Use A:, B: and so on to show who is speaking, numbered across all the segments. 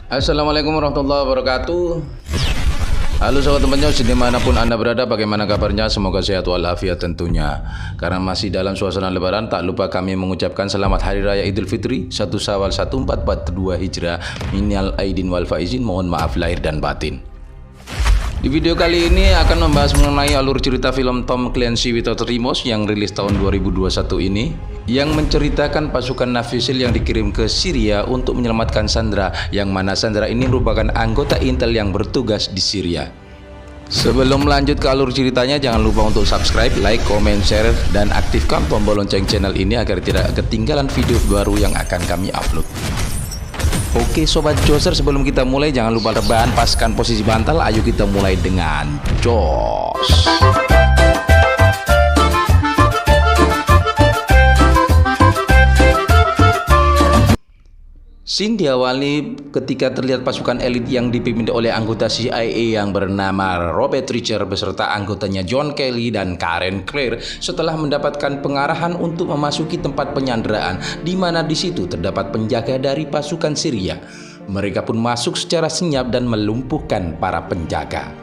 A: Assalamualaikum warahmatullahi wabarakatuh. Halo sahabat temannya, dimanapun Anda berada, bagaimana kabarnya? Semoga sehat walafiat tentunya. Karena masih dalam suasana lebaran, tak lupa kami mengucapkan selamat Hari Raya Idul Fitri 1 Syawal 1442 Hijrah. Minal aidin wal faizin, mohon maaf lahir dan batin. Di video kali ini akan membahas mengenai alur cerita film Tom Clancy Without Remorse yang rilis tahun 2021 ini, yang menceritakan pasukan Navisil yang dikirim ke Syria untuk menyelamatkan Sandra, yang mana Sandra ini merupakan anggota intel yang bertugas di Syria. Sebelum lanjut ke alur ceritanya, jangan lupa untuk subscribe, like, comment, share, dan aktifkan tombol lonceng channel ini agar tidak ketinggalan video baru yang akan kami upload. Oke Sobat Joser, sebelum kita mulai jangan lupa rebahan, paskan posisi bantal. Ayo kita mulai dengan jos. Scene diawali ketika terlihat pasukan elit yang dipimpin oleh anggota CIA yang bernama Robert Richer beserta anggotanya John Kelly dan Karen Clare setelah mendapatkan pengarahan untuk memasuki tempat penyanderaan, di mana di situ terdapat penjaga dari pasukan Syria. Mereka pun masuk secara senyap dan melumpuhkan para penjaga.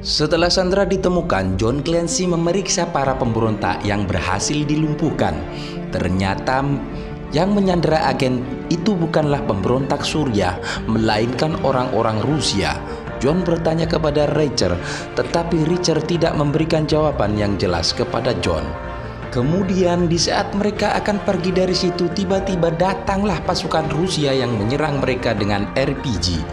A: Setelah Sandra ditemukan, John Clancy memeriksa para pemberontak yang berhasil dilumpuhkan. Ternyata yang menyandera agen itu bukanlah pemberontak Suriah, melainkan orang-orang Rusia. John bertanya kepada Richer, tetapi Richer tidak memberikan jawaban yang jelas kepada John. Kemudian di saat mereka akan pergi dari situ, tiba-tiba datanglah pasukan Rusia yang menyerang mereka dengan RPG.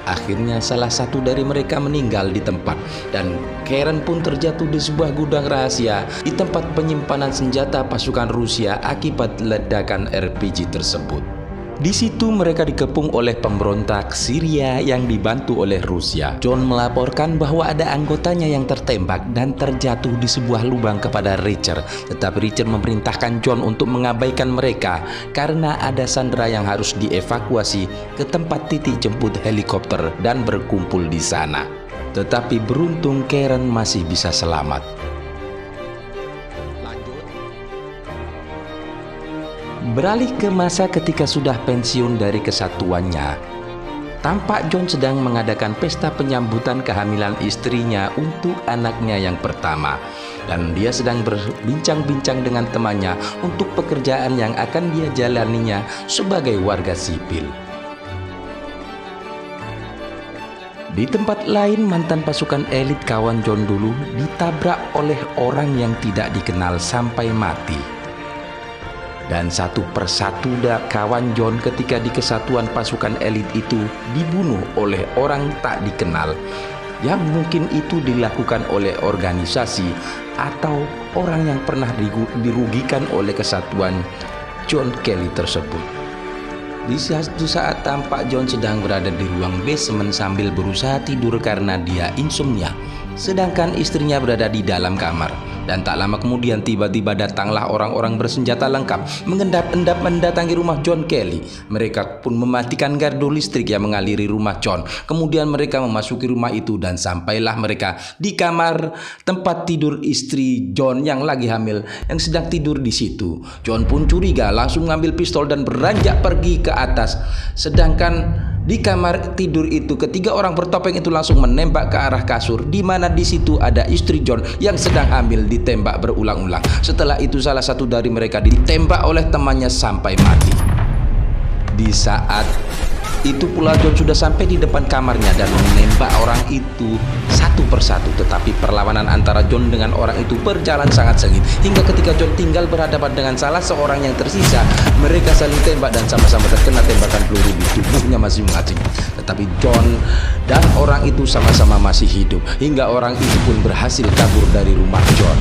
A: Akhirnya salah satu dari mereka meninggal di tempat, dan Karen pun terjatuh di sebuah gudang rahasia di tempat penyimpanan senjata pasukan Rusia akibat ledakan RPG tersebut. Di situ mereka dikepung oleh pemberontak Syria yang dibantu oleh Rusia. John melaporkan bahwa ada anggotanya yang tertembak dan terjatuh di sebuah lubang kepada Richer, tetapi Richer memerintahkan John untuk mengabaikan mereka karena ada Sandra yang harus dievakuasi ke tempat titik jemput helikopter dan berkumpul di sana. Tetapi beruntung Karen masih bisa selamat. Beralih ke masa ketika sudah pensiun dari kesatuannya, tampak John sedang mengadakan pesta penyambutan kehamilan istrinya untuk anaknya yang pertama, dan dia sedang berbincang-bincang dengan temannya untuk pekerjaan yang akan dia jalaninya sebagai warga sipil. Di tempat lain, mantan pasukan elit kawan John dulu ditabrak oleh orang yang tidak dikenal sampai mati. Dan satu persatu kawan John ketika di kesatuan pasukan elit itu dibunuh oleh orang tak dikenal, yang mungkin itu dilakukan oleh organisasi atau orang yang pernah dirugikan oleh kesatuan John Kelly tersebut. Di satu saat tampak John sedang berada di ruang basement sambil berusaha tidur karena dia insomnia, sedangkan istrinya berada di dalam kamar. Dan tak lama kemudian tiba-tiba datanglah orang-orang bersenjata lengkap mengendap-endap mendatangi rumah John Kelly. Mereka pun mematikan gardu listrik yang mengaliri rumah John. Kemudian mereka memasuki rumah itu dan sampailah mereka di kamar tempat tidur istri John yang lagi hamil yang sedang tidur di situ. John pun curiga, langsung mengambil pistol dan beranjak pergi ke atas. Sedangkan di kamar tidur itu ketiga orang bertopeng itu langsung menembak ke arah kasur, di mana di situ ada istri John yang sedang hamil ditembak berulang-ulang. Setelah itu salah satu dari mereka ditembak oleh temannya sampai mati. Di saat itu pula John sudah sampai di depan kamarnya dan menembak orang itu satu persatu, tetapi perlawanan antara John dengan orang itu berjalan sangat sengit hingga ketika John tinggal berhadapan dengan salah seorang yang tersisa, mereka saling tembak dan sama-sama terkena tembakan peluru di tubuhnya masing-masing. Tetapi John dan orang itu sama-sama masih hidup hingga orang itu pun berhasil kabur dari rumah John.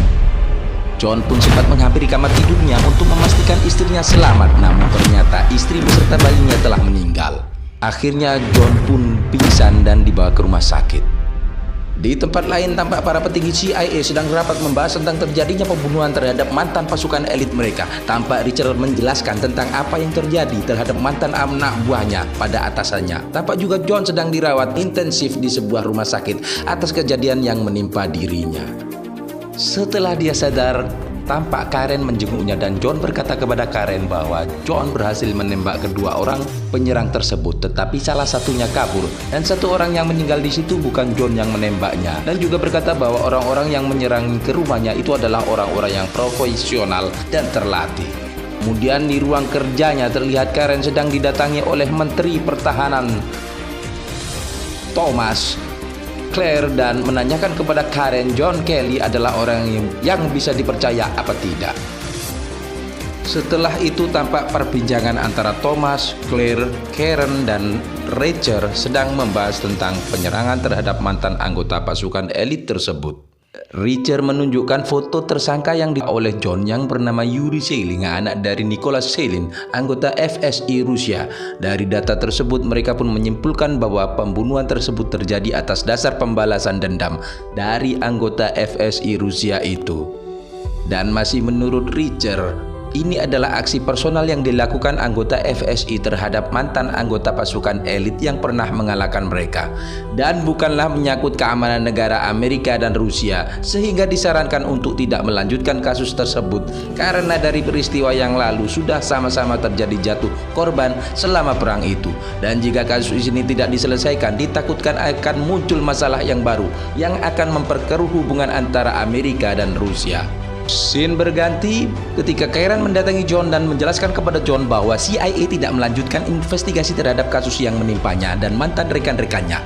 A: John pun sempat menghampiri kamar tidurnya untuk memastikan istrinya selamat, namun ternyata istri beserta bayinya telah meninggal. Akhirnya John pun pingsan dan dibawa ke rumah sakit. Di tempat lain tampak para petinggi CIA sedang rapat membahas tentang terjadinya pembunuhan terhadap mantan pasukan elit mereka. Tampak Richard menjelaskan tentang apa yang terjadi terhadap mantan anak buahnya pada atasannya. Tampak juga John sedang dirawat intensif di sebuah rumah sakit atas kejadian yang menimpa dirinya. Setelah dia sadar, tampak Karen menjenguknya dan John berkata kepada Karen bahwa John berhasil menembak kedua orang penyerang tersebut, tetapi salah satunya kabur dan satu orang yang meninggal di situ bukan John yang menembaknya, dan juga berkata bahwa orang-orang yang menyerang ke rumahnya itu adalah orang-orang yang profesional dan terlatih. Kemudian di ruang kerjanya terlihat Karen sedang didatangi oleh Menteri Pertahanan Thomas Claire dan menanyakan kepada Karen John Kelly adalah orang yang bisa dipercaya apa tidak. Setelah itu tampak perbincangan antara Thomas, Claire, Karen, dan Richard sedang membahas tentang penyerangan terhadap mantan anggota pasukan elit tersebut. Richard menunjukkan foto tersangka yang oleh John yang bernama Yuri Selin, anak dari Nicholas Selin, anggota FSI Rusia. Dari data tersebut mereka pun menyimpulkan bahwa pembunuhan tersebut terjadi atas dasar pembalasan dendam dari anggota FSI Rusia itu. Dan masih menurut Richard, ini adalah aksi personal yang dilakukan anggota FSI terhadap mantan anggota pasukan elit yang pernah mengalahkan mereka, dan bukanlah menyangkut keamanan negara Amerika dan Rusia, sehingga disarankan untuk tidak melanjutkan kasus tersebut karena dari peristiwa yang lalu sudah sama-sama terjadi jatuh korban selama perang itu, dan jika kasus ini tidak diselesaikan ditakutkan akan muncul masalah yang baru yang akan memperkeruh hubungan antara Amerika dan Rusia. Scene berganti ketika Karen mendatangi John dan menjelaskan kepada John bahwa CIA tidak melanjutkan investigasi terhadap kasus yang menimpanya dan mantan rekan-rekannya.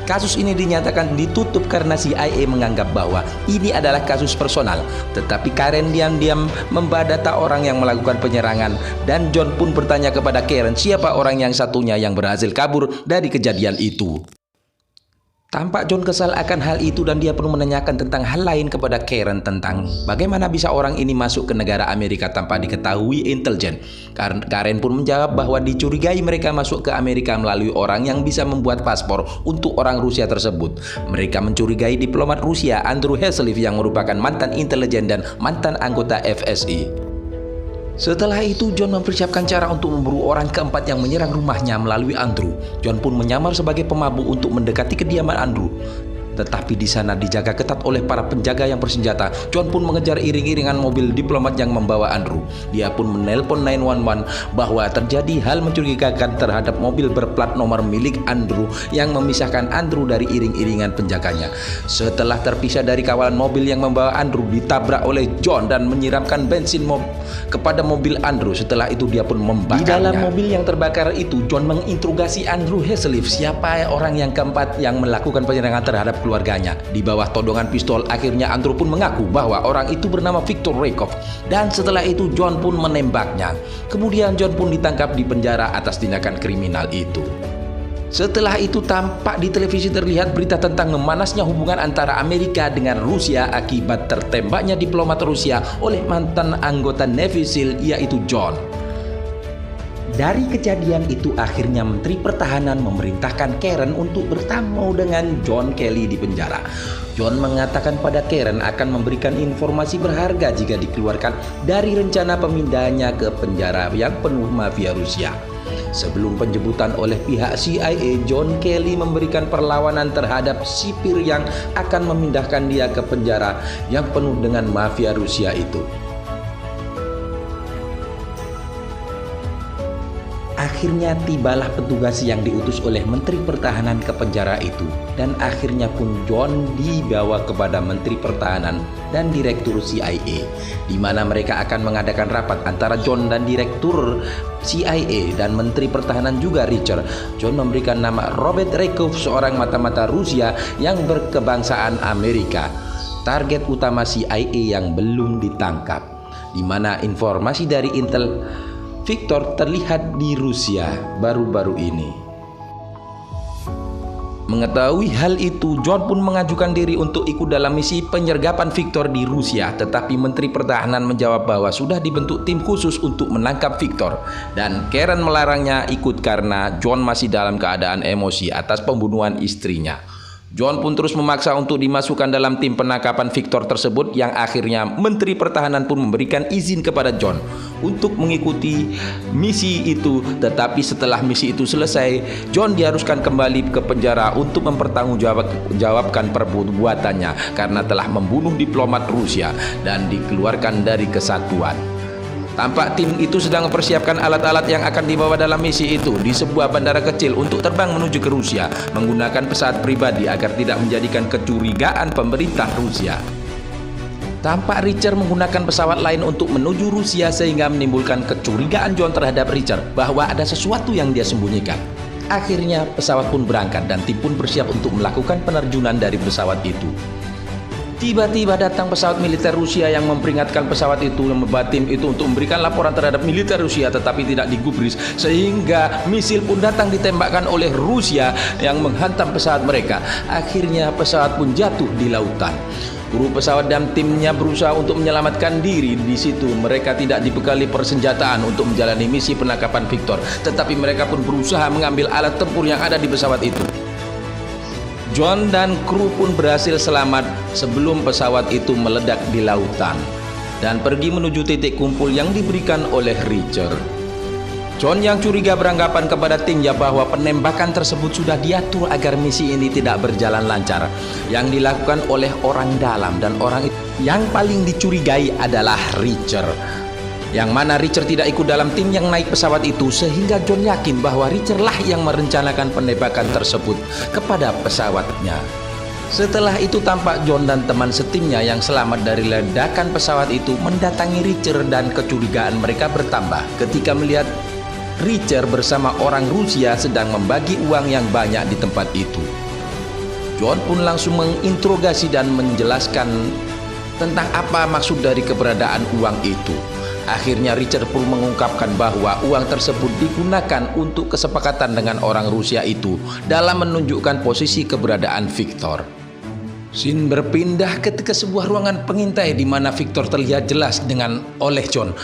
A: Kasus ini dinyatakan ditutup karena CIA menganggap bahwa ini adalah kasus personal. Tetapi Karen diam-diam membadata orang yang melakukan penyerangan, dan John pun bertanya kepada Karen siapa orang yang satunya yang berhasil kabur dari kejadian itu. Tampak John kesal akan hal itu dan dia pun menanyakan tentang hal lain kepada Karen tentang bagaimana bisa orang ini masuk ke negara Amerika tanpa diketahui intelijen. Karen pun menjawab bahwa dicurigai mereka masuk ke Amerika melalui orang yang bisa membuat paspor untuk orang Rusia tersebut. Mereka mencurigai diplomat Rusia Andrew Heslov yang merupakan mantan intelijen dan mantan anggota FSI. Setelah itu John mempersiapkan cara untuk memburu orang keempat yang menyerang rumahnya melalui Andrew. John pun menyamar sebagai pemabuk untuk mendekati kediaman Andrew. Tetapi di sana dijaga ketat oleh para penjaga yang bersenjata. John pun mengejar iring-iringan mobil diplomat yang membawa Andrew. Dia pun menelpon 911 bahwa terjadi hal mencurigakan terhadap mobil berplat nomor milik Andrew yang memisahkan Andrew dari iring-iringan penjaganya. Setelah terpisah dari kawalan mobil yang membawa Andrew, ditabrak oleh John dan menyiramkan bensin kepada mobil Andrew. Setelah itu dia pun membakarnya. Di dalam mobil yang terbakar itu, John menginterogasi Andrew Heslov, siapa orang yang keempat yang melakukan penyerangan terhadap keluarganya. Di bawah todongan pistol, akhirnya Andrew pun mengaku bahwa orang itu bernama Viktor Rykov, dan setelah itu John pun menembaknya. Kemudian John pun ditangkap di penjara atas tindakan kriminal itu. Setelah itu tampak di televisi terlihat berita tentang memanasnya hubungan antara Amerika dengan Rusia akibat tertembaknya diplomat Rusia oleh mantan anggota Navy SEAL yaitu John. Dari kejadian itu akhirnya Menteri Pertahanan memerintahkan Karen untuk bertemu dengan John Kelly di penjara. John mengatakan pada Karen akan memberikan informasi berharga jika dikeluarkan dari rencana pemindahannya ke penjara yang penuh mafia Rusia. Sebelum penjemputan oleh pihak CIA, John Kelly memberikan perlawanan terhadap sipir yang akan memindahkan dia ke penjara yang penuh dengan mafia Rusia itu. Akhirnya tibalah petugas yang diutus oleh Menteri Pertahanan ke penjara itu, dan akhirnya pun John dibawa kepada Menteri Pertahanan dan Direktur CIA, di mana mereka akan mengadakan rapat antara John dan Direktur CIA dan Menteri Pertahanan juga Richard. John memberikan nama Robert Rykov, seorang mata-mata Rusia yang berkebangsaan Amerika, target utama CIA yang belum ditangkap, di mana informasi dari Intel Viktor terlihat di Rusia baru-baru ini. Mengetahui hal itu, John pun mengajukan diri untuk ikut dalam misi penyergapan Viktor di Rusia, tetapi Menteri Pertahanan menjawab bahwa sudah dibentuk tim khusus untuk menangkap Viktor, dan Karen melarangnya ikut karena John masih dalam keadaan emosi atas pembunuhan istrinya. John pun terus memaksa untuk dimasukkan dalam tim penangkapan Victor tersebut, yang akhirnya Menteri Pertahanan pun memberikan izin kepada John untuk mengikuti misi itu. Tetapi setelah misi itu selesai, John diharuskan kembali ke penjara untuk mempertanggungjawabkan perbuatannya karena telah membunuh diplomat Rusia dan dikeluarkan dari kesatuan. Tampak tim itu sedang mempersiapkan alat-alat yang akan dibawa dalam misi itu di sebuah bandara kecil untuk terbang menuju ke Rusia menggunakan pesawat pribadi agar tidak menjadikan kecurigaan pemerintah Rusia. Tampak Richard menggunakan pesawat lain untuk menuju Rusia sehingga menimbulkan kecurigaan John terhadap Richard bahwa ada sesuatu yang dia sembunyikan. Akhirnya pesawat pun berangkat dan tim pun bersiap untuk melakukan penerjunan dari pesawat itu. Tiba-tiba datang pesawat militer Rusia yang memperingatkan pesawat itu, membuat tim itu untuk memberikan laporan terhadap militer Rusia, tetapi tidak digubris, sehingga misil pun datang ditembakkan oleh Rusia yang menghantam pesawat mereka. Akhirnya pesawat pun jatuh di lautan. Kru pesawat dan timnya berusaha untuk menyelamatkan diri. Di situ mereka tidak dibekali persenjataan untuk menjalani misi penangkapan Victor, tetapi mereka pun berusaha mengambil alat tempur yang ada di pesawat itu. John dan kru pun berhasil selamat sebelum pesawat itu meledak di lautan dan pergi menuju titik kumpul yang diberikan oleh Richard. John yang curiga beranggapan kepada timnya bahwa penembakan tersebut sudah diatur agar misi ini tidak berjalan lancar, yang dilakukan oleh orang dalam, dan orang yang paling dicurigai adalah Richard. Yang mana Richard tidak ikut dalam tim yang naik pesawat itu, sehingga John yakin bahwa Richard lah yang merencanakan penembakan tersebut kepada pesawatnya. Setelah itu tampak John dan teman setimnya yang selamat dari ledakan pesawat itu mendatangi Richard, dan kecurigaan mereka bertambah ketika melihat Richard bersama orang Rusia sedang membagi uang yang banyak di tempat itu. John pun langsung menginterogasi dan menjelaskan tentang apa maksud dari keberadaan uang itu. Akhirnya Richard pun mengungkapkan bahwa uang tersebut digunakan untuk kesepakatan dengan orang Rusia itu dalam menunjukkan posisi keberadaan Victor. Scene berpindah ketika sebuah ruangan pengintai di mana Victor terlihat jelas oleh John,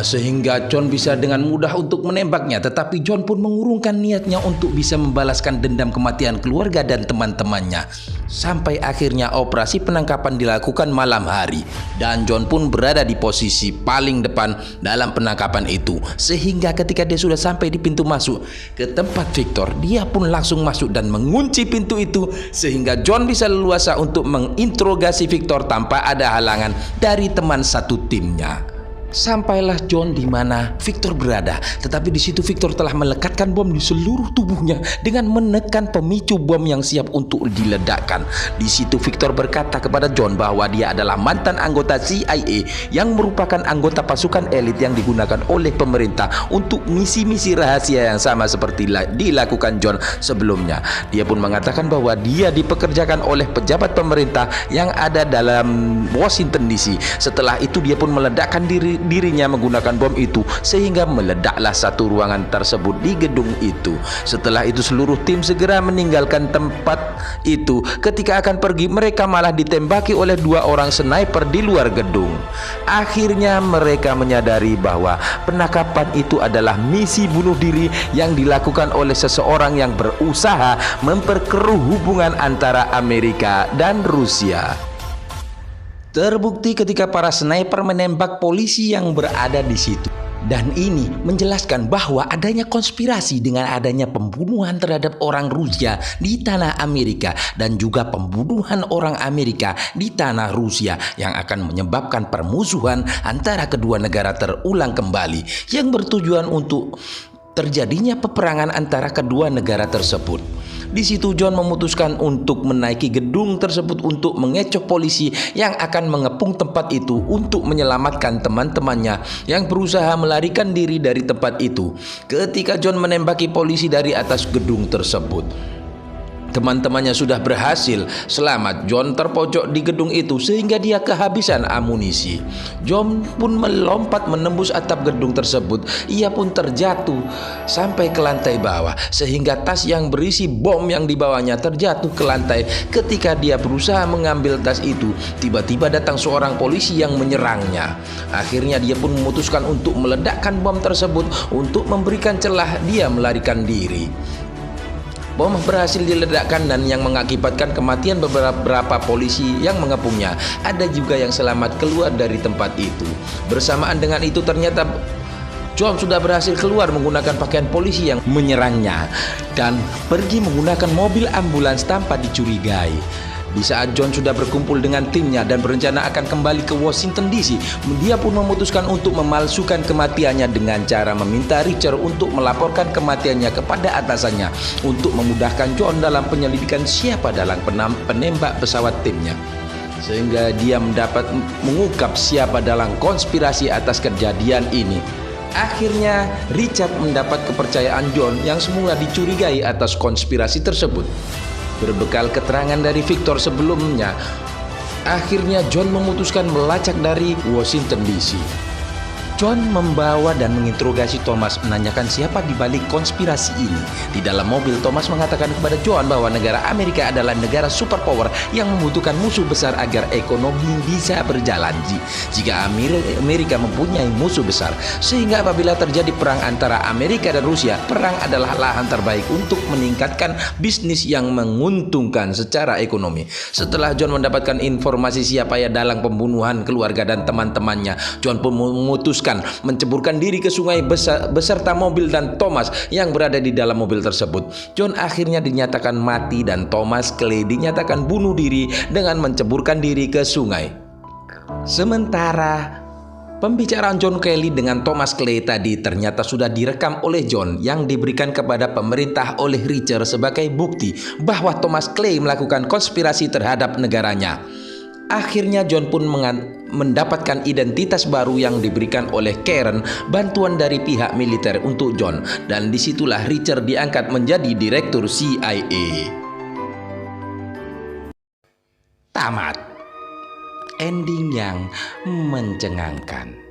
A: sehingga John bisa dengan mudah untuk menembaknya. Tetapi John pun mengurungkan niatnya untuk bisa membalaskan dendam kematian keluarga dan teman-temannya. Sampai akhirnya operasi penangkapan dilakukan malam hari, dan John pun berada di posisi paling depan dalam penangkapan itu, sehingga ketika dia sudah sampai di pintu masuk ke tempat Victor, dia pun langsung masuk dan mengunci pintu itu, sehingga John bisa leluasa untuk menginterogasi Victor tanpa ada halangan dari teman satu timnya. Sampailah John di mana Victor berada, tetapi di situ Victor telah melekatkan bom di seluruh tubuhnya dengan menekan pemicu bom yang siap untuk diledakkan. Di situ Victor berkata kepada John bahwa dia adalah mantan anggota CIA yang merupakan anggota pasukan elit yang digunakan oleh pemerintah untuk misi-misi rahasia yang sama seperti dilakukan John sebelumnya. Dia pun mengatakan bahwa dia dipekerjakan oleh pejabat pemerintah yang ada dalam Washington DC. Setelah itu dia pun meledakkan dirinya menggunakan bom itu, sehingga meledaklah satu ruangan tersebut di gedung itu. Setelah itu seluruh tim segera meninggalkan tempat itu. Ketika akan pergi, mereka malah ditembaki oleh dua orang sniper di luar gedung. Akhirnya mereka menyadari bahwa penangkapan itu adalah misi bunuh diri yang dilakukan oleh seseorang yang berusaha memperkeruh hubungan antara Amerika dan Rusia. Terbukti ketika para sniper menembak polisi yang berada di situ. Dan ini menjelaskan bahwa adanya konspirasi dengan adanya pembunuhan terhadap orang Rusia di tanah Amerika dan juga pembunuhan orang Amerika di tanah Rusia yang akan menyebabkan permusuhan antara kedua negara terulang kembali, yang bertujuan untuk terjadinya peperangan antara kedua negara tersebut. Di situ John memutuskan untuk menaiki gedung tersebut untuk mengecoh polisi yang akan mengepung tempat itu untuk menyelamatkan teman-temannya yang berusaha melarikan diri dari tempat itu. Ketika John menembaki polisi dari atas gedung tersebut, teman-temannya sudah berhasil selamat. John terpojok di gedung itu sehingga dia kehabisan amunisi. John pun melompat menembus atap gedung tersebut. Ia pun terjatuh sampai ke lantai bawah, sehingga tas yang berisi bom yang dibawanya terjatuh ke lantai. Ketika dia berusaha mengambil tas itu, tiba-tiba datang seorang polisi yang menyerangnya. Akhirnya dia pun memutuskan untuk meledakkan bom tersebut untuk memberikan celah dia melarikan diri. Bom berhasil diledakkan dan yang mengakibatkan kematian beberapa polisi yang mengepungnya. Ada juga yang selamat keluar dari tempat itu. Bersamaan dengan itu ternyata John sudah berhasil keluar menggunakan pakaian polisi yang menyerangnya dan pergi menggunakan mobil ambulans tanpa dicurigai. Di saat John sudah berkumpul dengan timnya dan berencana akan kembali ke Washington DC, dia pun memutuskan untuk memalsukan kematiannya dengan cara meminta Richard untuk melaporkan kematiannya kepada atasannya untuk memudahkan John dalam penyelidikan siapa dalam penembak pesawat timnya. Sehingga dia mendapat mengungkap siapa dalam konspirasi atas kejadian ini. Akhirnya Richard mendapat kepercayaan John yang semula dicurigai atas konspirasi tersebut. Berbekal keterangan dari Victor sebelumnya, akhirnya John memutuskan melacak dari Washington DC. John membawa dan menginterogasi Thomas, menanyakan siapa di balik konspirasi ini. Di dalam mobil, Thomas mengatakan kepada John bahwa negara Amerika adalah negara superpower yang membutuhkan musuh besar agar ekonomi bisa berjalan. Jika Amerika mempunyai musuh besar, sehingga apabila terjadi perang antara Amerika dan Rusia, perang adalah lahan terbaik untuk meningkatkan bisnis yang menguntungkan secara ekonomi. Setelah John mendapatkan informasi siapa yang dalam pembunuhan keluarga dan teman-temannya, John pun memutuskan menceburkan diri ke sungai beserta mobil dan Thomas yang berada di dalam mobil tersebut. John akhirnya dinyatakan mati dan Thomas Clay dinyatakan bunuh diri dengan menceburkan diri ke sungai. Sementara pembicaraan John Kelly dengan Thomas Clay tadi ternyata sudah direkam oleh John yang diberikan kepada pemerintah oleh Richard sebagai bukti bahwa Thomas Clay melakukan konspirasi terhadap negaranya. Akhirnya John pun mendapatkan identitas baru yang diberikan oleh Karen, bantuan dari pihak militer untuk John, dan disitulah Richard diangkat menjadi direktur CIA. Tamat. Ending yang mencengangkan.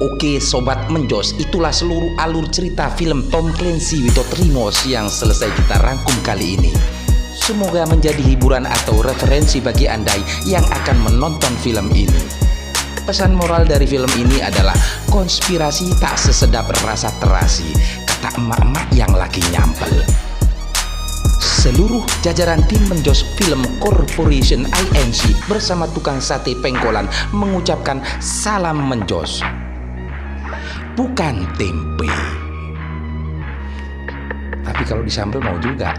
A: Oke Sobat Menjos, itulah seluruh alur cerita film Tom Clancy Without Remorse yang selesai kita rangkum kali ini. Semoga menjadi hiburan atau referensi bagi Anda yang akan menonton film ini. Pesan moral dari film ini adalah konspirasi tak sesedap rasa terasi, kata emak-emak yang lagi nyampel. Seluruh jajaran tim Menjos Film Corporation INC bersama tukang sate pengkolan mengucapkan salam Menjos. Bukan tempe. Tapi kalau disambel mau juga.